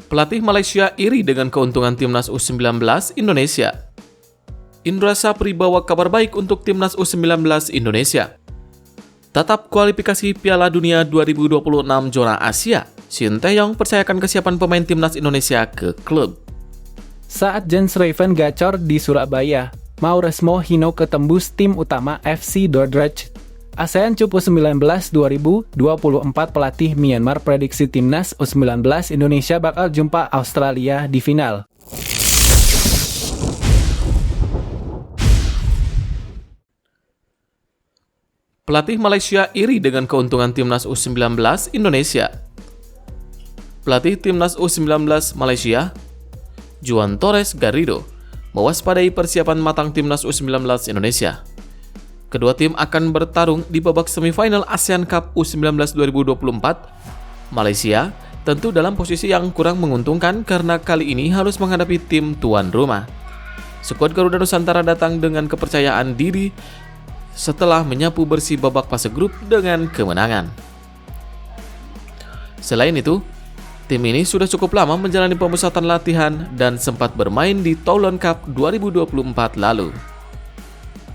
Pelatih Malaysia iri dengan keuntungan Timnas U19 Indonesia. Indra Sapri bawa kabar baik untuk Timnas U19 Indonesia. Tatap kualifikasi Piala Dunia 2026 zona Asia, Shin Tae-yong percayakan kesiapan pemain Timnas Indonesia ke klub. Saat Jens Raven gacor di Surabaya, Mauresmo Hino ketembus tim utama FC Dordrecht. ASEAN Cup U19 2024 pelatih Myanmar prediksi Timnas U19 Indonesia bakal jumpa Australia di final. Pelatih Malaysia iri dengan keuntungan Timnas U19 Indonesia. Pelatih Timnas U19 Malaysia, Juan Torres Garrido, mewaspadai persiapan matang Timnas U19 Indonesia. Kedua tim akan bertarung di babak semifinal ASEAN Cup U19 2024. Malaysia tentu dalam posisi yang kurang menguntungkan karena kali ini harus menghadapi tim tuan rumah. Skuad Garuda Nusantara datang dengan kepercayaan diri setelah menyapu bersih babak fase grup dengan kemenangan. Selain itu, tim ini sudah cukup lama menjalani pemusatan latihan dan sempat bermain di Toulon Cup 2024 lalu.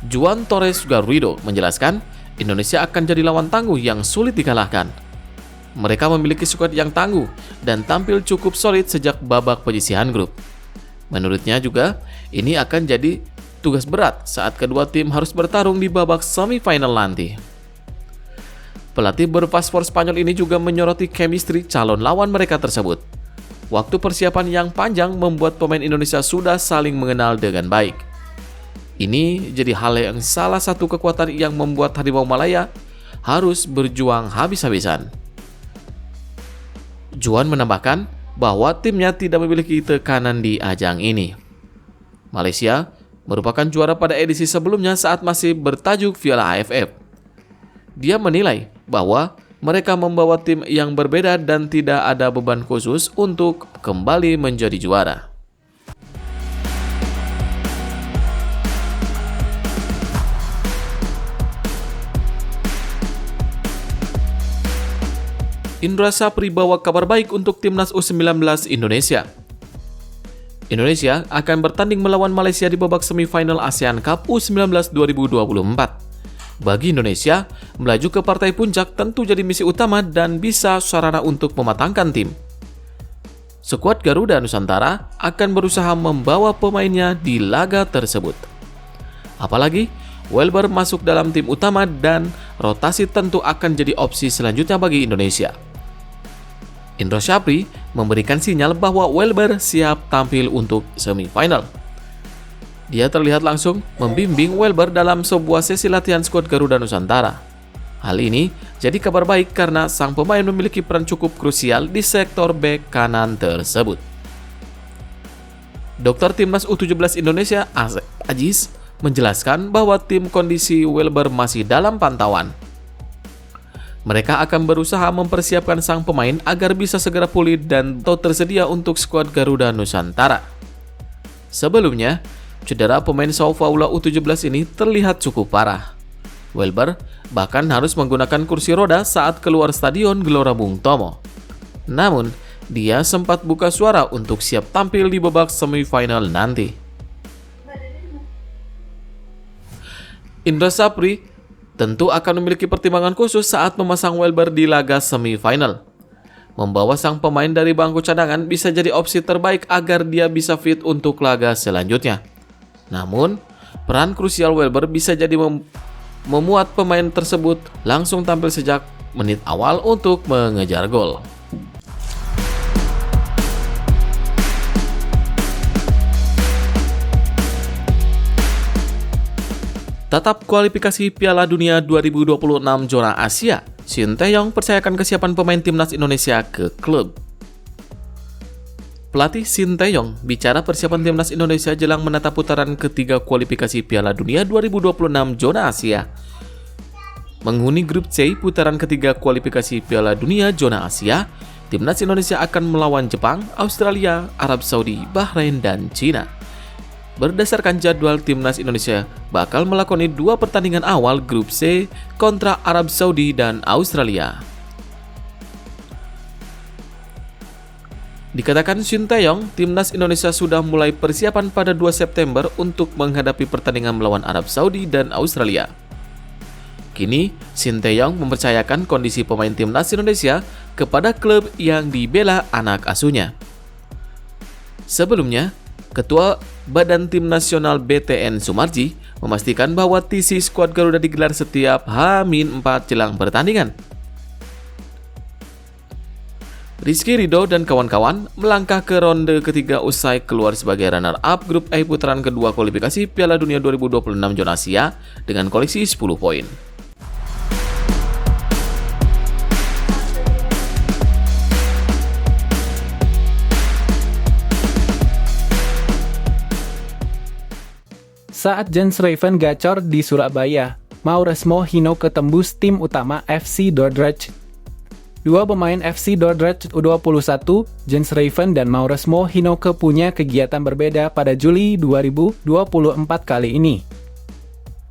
Juan Torres Garrido menjelaskan, Indonesia akan jadi lawan tangguh yang sulit dikalahkan. Mereka memiliki skuad yang tangguh dan tampil cukup solid sejak babak penyisihan grup. Menurutnya juga, ini akan jadi tugas berat saat kedua tim harus bertarung di babak semifinal nanti. Pelatih berpaspor Spanyol ini juga menyoroti chemistry calon lawan mereka tersebut. Waktu persiapan yang panjang membuat pemain Indonesia sudah saling mengenal dengan baik. Ini jadi hal yang salah satu kekuatan yang membuat Harimau Malaya harus berjuang habis-habisan. Juan menambahkan bahwa timnya tidak memiliki tekanan di ajang ini. Malaysia merupakan juara pada edisi sebelumnya saat masih bertajuk Piala AFF. Dia menilai bahwa mereka membawa tim yang berbeda dan tidak ada beban khusus untuk kembali menjadi juara. Indra Sapri bawa kabar baik untuk Timnas U19 Indonesia. Indonesia akan bertanding melawan Malaysia di babak semifinal ASEAN Cup U19 2024. Bagi Indonesia, melaju ke partai puncak tentu jadi misi utama dan bisa sarana untuk mematangkan tim. Skuad Garuda Nusantara akan berusaha membawa pemainnya di laga tersebut. Apalagi, Welber masuk dalam tim utama dan rotasi tentu akan jadi opsi selanjutnya bagi Indonesia. Indra Sapri memberikan sinyal bahwa Welber siap tampil untuk semifinal. Dia terlihat langsung membimbing Welber dalam sebuah sesi latihan skuad Garuda Nusantara. Hal ini jadi kabar baik karena sang pemain memiliki peran cukup krusial di sektor bek kanan tersebut. Dokter Timnas U17 Indonesia Asep Aziz menjelaskan bahwa tim kondisi Welber masih dalam pantauan. Mereka akan berusaha mempersiapkan sang pemain agar bisa segera pulih dan tersedia untuk skuad Garuda Nusantara. Sebelumnya, cedera pemain Sao Paulo U17 ini terlihat cukup parah. Welber bahkan harus menggunakan kursi roda saat keluar stadion Gelora Bung Tomo. Namun, dia sempat buka suara untuk siap tampil di babak semifinal nanti. Indra Sapri tentu akan memiliki pertimbangan khusus saat memasang Welber di laga semifinal. Membawa sang pemain dari bangku cadangan bisa jadi opsi terbaik agar dia bisa fit untuk laga selanjutnya. Namun, peran krusial Welber bisa jadi memuat pemain tersebut langsung tampil sejak menit awal untuk mengejar gol. Tatap kualifikasi Piala Dunia 2026 zona Asia, Shin Tae-yong percayakan kesiapan pemain Timnas Indonesia ke klub. Pelatih Shin Tae-yong bicara persiapan Timnas Indonesia jelang menatap putaran ketiga kualifikasi Piala Dunia 2026 zona Asia. Menghuni grup C putaran ketiga kualifikasi Piala Dunia zona Asia, Timnas Indonesia akan melawan Jepang, Australia, Arab Saudi, Bahrain, dan Cina. Berdasarkan jadwal, Timnas Indonesia bakal melakoni 2 pertandingan awal grup C kontra Arab Saudi dan Australia. Dikatakan Shin Tae-yong, timnas Indonesia sudah mulai persiapan pada 2 September untuk menghadapi pertandingan melawan Arab Saudi dan Australia. Kini, Shin Tae-yong mempercayakan kondisi pemain timnas Indonesia kepada klub yang dibela anak asuhnya. Sebelumnya, Ketua Badan Tim Nasional BTN Sumarji memastikan bahwa TC skuad Garuda digelar setiap H-4 jelang pertandingan. Rizky Ridho dan kawan-kawan melangkah ke ronde ketiga usai keluar sebagai runner-up grup E putaran kedua kualifikasi Piala Dunia 2026 zona Asia dengan koleksi 10 poin. Saat Jens Raven gacor di Surabaya, Mauresmo Hinoke tembus tim utama FC Dordrecht. Dua pemain FC Dordrecht U21, Jens Raven dan Mauresmo Hinoke punya kegiatan berbeda pada Juli 2024 kali ini.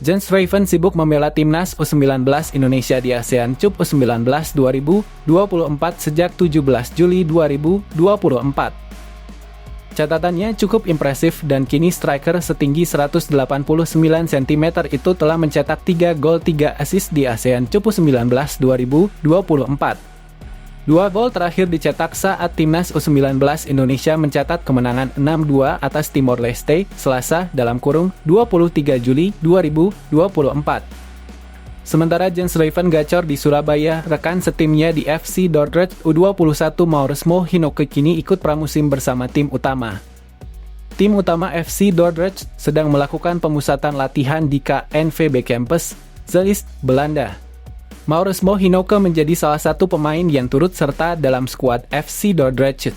Jens Raven sibuk membela timnas U19 Indonesia di ASEAN Cup U19 2024 sejak 17 Juli 2024. Catatannya cukup impresif dan kini striker setinggi 189 cm itu telah mencetak 3 gol 3 assist di ASEAN Cup U19 2024. Dua gol terakhir dicetak saat timnas U19 Indonesia mencatat kemenangan 6-2 atas Timor Leste, Selasa, 23 Juli 2024. Sementara Jens Raven gacor di Surabaya, rekan setimnya di FC Dordrecht U21 Mauresmo Hinoke kini ikut pramusim bersama tim utama. Tim utama FC Dordrecht sedang melakukan pemusatan latihan di KNVB Campus, Zeist, Belanda. Mauresmo Hinoke menjadi salah satu pemain yang turut serta dalam skuad FC Dordrecht.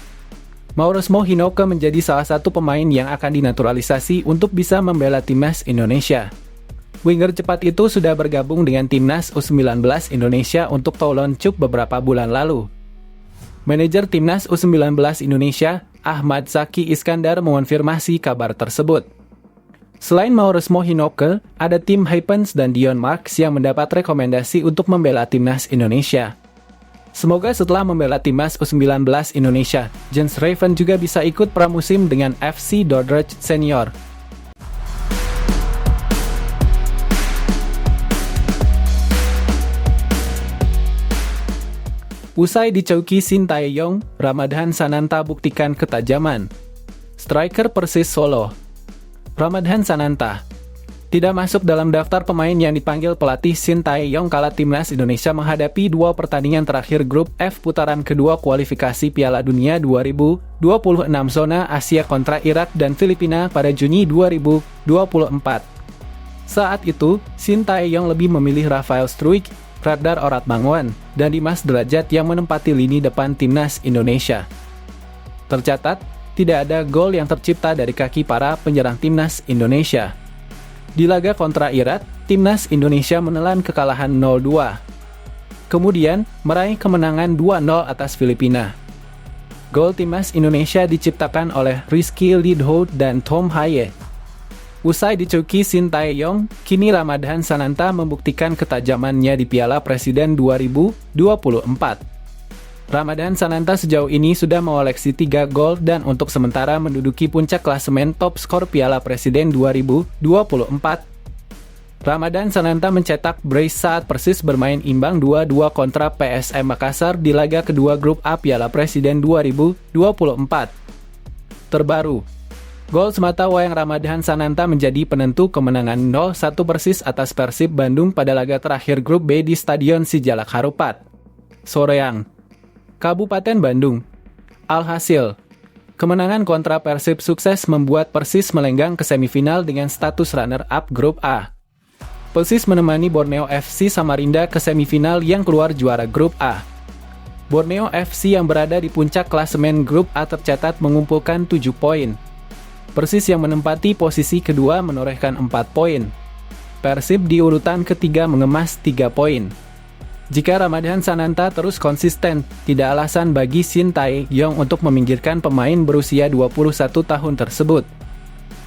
Mauresmo Hinoke menjadi salah satu pemain yang akan dinaturalisasi untuk bisa membela timnas Indonesia. Winger cepat itu sudah bergabung dengan timnas U19 Indonesia untuk Toulon Cup beberapa bulan lalu. Manajer timnas U19 Indonesia, Ahmad Zaki Iskandar mengonfirmasi kabar tersebut. Selain Mauresmo Hinoke, ada Tim Hypens dan Dion Marks yang mendapat rekomendasi untuk membela timnas Indonesia. Semoga setelah membela timnas U19 Indonesia, Jens Raven juga bisa ikut pramusim dengan FC Dordrecht Senior. Usai dicoki Shin Tae-yong, Ramadhan Sananta buktikan ketajaman. Striker Persis Solo, Ramadhan Sananta tidak masuk dalam daftar pemain yang dipanggil pelatih Shin Tae-yong kala timnas Indonesia menghadapi dua pertandingan terakhir grup F putaran kedua kualifikasi Piala Dunia 2026 zona Asia kontra Irak dan Filipina pada Juni 2024. Saat itu, Shin Tae-yong lebih memilih Rafael Struijk, Radar Oratmanguan, dan Dimas Derajat yang menempati lini depan timnas Indonesia. Tercatat, tidak ada gol yang tercipta dari kaki para penyerang timnas Indonesia. Di laga kontra Irak, timnas Indonesia menelan kekalahan 0-2. Kemudian, meraih kemenangan 2-0 atas Filipina. Gol timnas Indonesia diciptakan oleh Rizky Ridho dan Tom Haye. Usai dicoki Shin Tae-yong, kini Ramadhan Sananta membuktikan ketajamannya di Piala Presiden 2024. Ramadhan Sananta sejauh ini sudah mengoleksi 3 gol dan untuk sementara menduduki puncak klasemen top skor Piala Presiden 2024. Ramadhan Sananta mencetak brace saat Persis bermain imbang 2-2 kontra PSM Makassar di laga kedua grup A Piala Presiden 2024. Terbaru, gol semata wayang Ramadhan Sananta menjadi penentu kemenangan 0-1 Persis atas Persib Bandung pada laga terakhir grup B di Stadion Sijalak Harupat, Soreang, Kabupaten Bandung. Alhasil, kemenangan kontra Persib sukses membuat Persis melenggang ke semifinal dengan status runner-up grup A. Persis menemani Borneo FC Samarinda ke semifinal yang keluar juara grup A. Borneo FC yang berada di puncak klasemen grup A tercatat mengumpulkan 7 poin. Persis yang menempati posisi kedua menorehkan 4 poin. Persib di urutan ketiga mengemas 3 poin. Jika Ramadhan Sananta terus konsisten, tidak alasan bagi Shin Tae-yong untuk meminggirkan pemain berusia 21 tahun tersebut.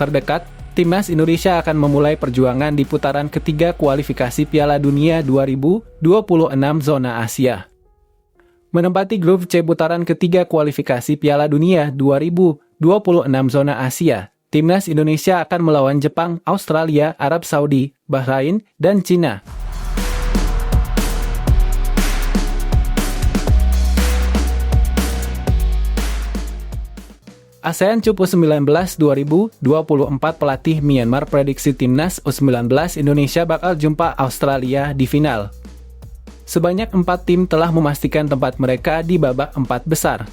Terdekat, timnas Indonesia akan memulai perjuangan di putaran ketiga kualifikasi Piala Dunia 2026 zona Asia. Menempati grup C putaran ketiga kualifikasi Piala Dunia 2026 zona Asia, timnas Indonesia akan melawan Jepang, Australia, Arab Saudi, Bahrain, dan Cina. ASEAN Cup U19 2024 pelatih Myanmar prediksi timnas U19 Indonesia bakal jumpa Australia di final. Sebanyak 4 tim telah memastikan tempat mereka di babak 4 besar.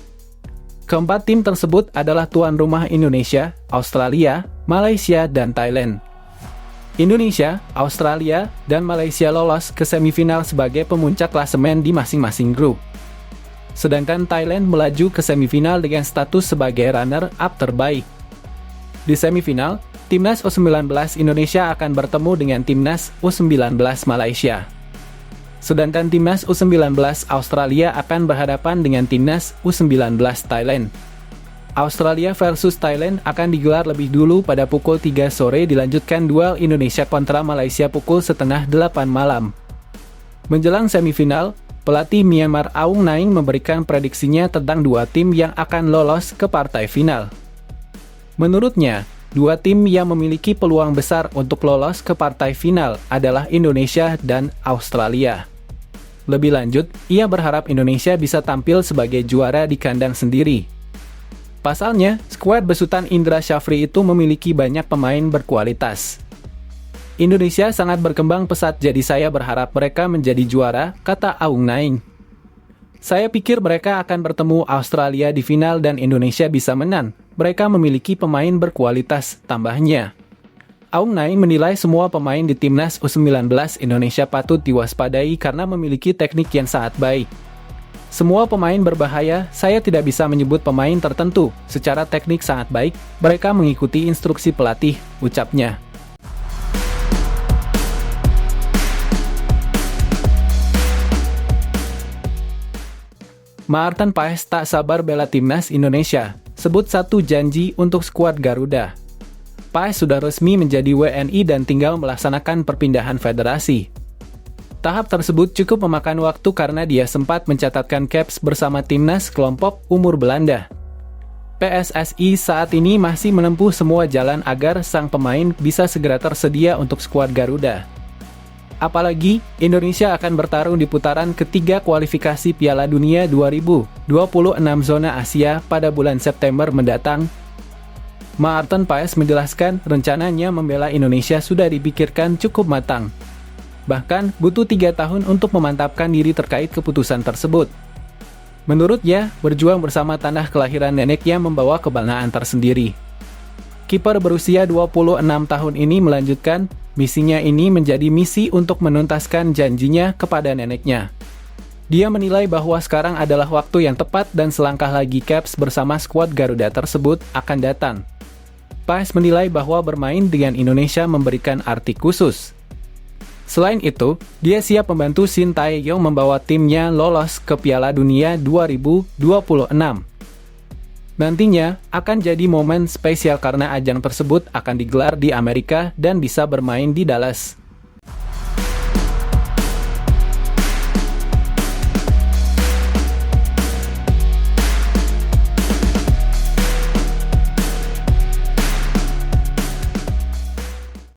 Keempat tim tersebut adalah tuan rumah Indonesia, Australia, Malaysia, dan Thailand. Indonesia, Australia, dan Malaysia lolos ke semifinal sebagai pemuncak klasemen di masing-masing grup. Sedangkan Thailand melaju ke semifinal dengan status sebagai runner-up terbaik. Di semifinal, timnas U19 Indonesia akan bertemu dengan timnas U19 Malaysia. Sedangkan timnas U19 Australia akan berhadapan dengan timnas U19 Thailand. Australia versus Thailand akan digelar lebih dulu pada pukul 3 sore, dilanjutkan duel Indonesia kontra Malaysia pukul 7:30 malam. Menjelang semifinal, pelatih Myanmar Aung Naing memberikan prediksinya tentang 2 tim yang akan lolos ke partai final. Menurutnya, 2 tim yang memiliki peluang besar untuk lolos ke partai final adalah Indonesia dan Australia. Lebih lanjut, ia berharap Indonesia bisa tampil sebagai juara di kandang sendiri. Pasalnya, skuad besutan Indra Syafri itu memiliki banyak pemain berkualitas. Indonesia sangat berkembang pesat, jadi saya berharap mereka menjadi juara, kata Aung Naing. Saya pikir mereka akan bertemu Australia di final dan Indonesia bisa menang. Mereka memiliki pemain berkualitas, tambahnya. Aung Naing menilai semua pemain di timnas U19 Indonesia patut diwaspadai karena memiliki teknik yang sangat baik. Semua pemain berbahaya, saya tidak bisa menyebut pemain tertentu. Secara teknik sangat baik, mereka mengikuti instruksi pelatih, ucapnya. Maarten Paes tak sabar bela timnas Indonesia, sebut 1 janji untuk skuad Garuda. Paes sudah resmi menjadi WNI dan tinggal melaksanakan perpindahan federasi. Tahap tersebut cukup memakan waktu karena dia sempat mencatatkan caps bersama timnas kelompok umur Belanda. PSSI saat ini masih menempuh semua jalan agar sang pemain bisa segera tersedia untuk skuad Garuda. Apalagi, Indonesia akan bertarung di putaran ketiga kualifikasi Piala Dunia 2026 zona Asia pada bulan September mendatang. Maarten Paes menjelaskan rencananya membela Indonesia sudah dipikirkan cukup matang. Bahkan, butuh 3 tahun untuk memantapkan diri terkait keputusan tersebut. Menurutnya, berjuang bersama tanah kelahiran neneknya membawa kebanggaan tersendiri. Kiper berusia 26 tahun ini melanjutkan, misinya ini menjadi misi untuk menuntaskan janjinya kepada neneknya. Dia menilai bahwa sekarang adalah waktu yang tepat dan selangkah lagi caps bersama skuad Garuda tersebut akan datang. Paes menilai bahwa bermain dengan Indonesia memberikan arti khusus. Selain itu, dia siap membantu Shin Tae-yong membawa timnya lolos ke Piala Dunia 2026. Nantinya, akan jadi momen spesial karena ajang tersebut akan digelar di Amerika dan bisa bermain di Dallas.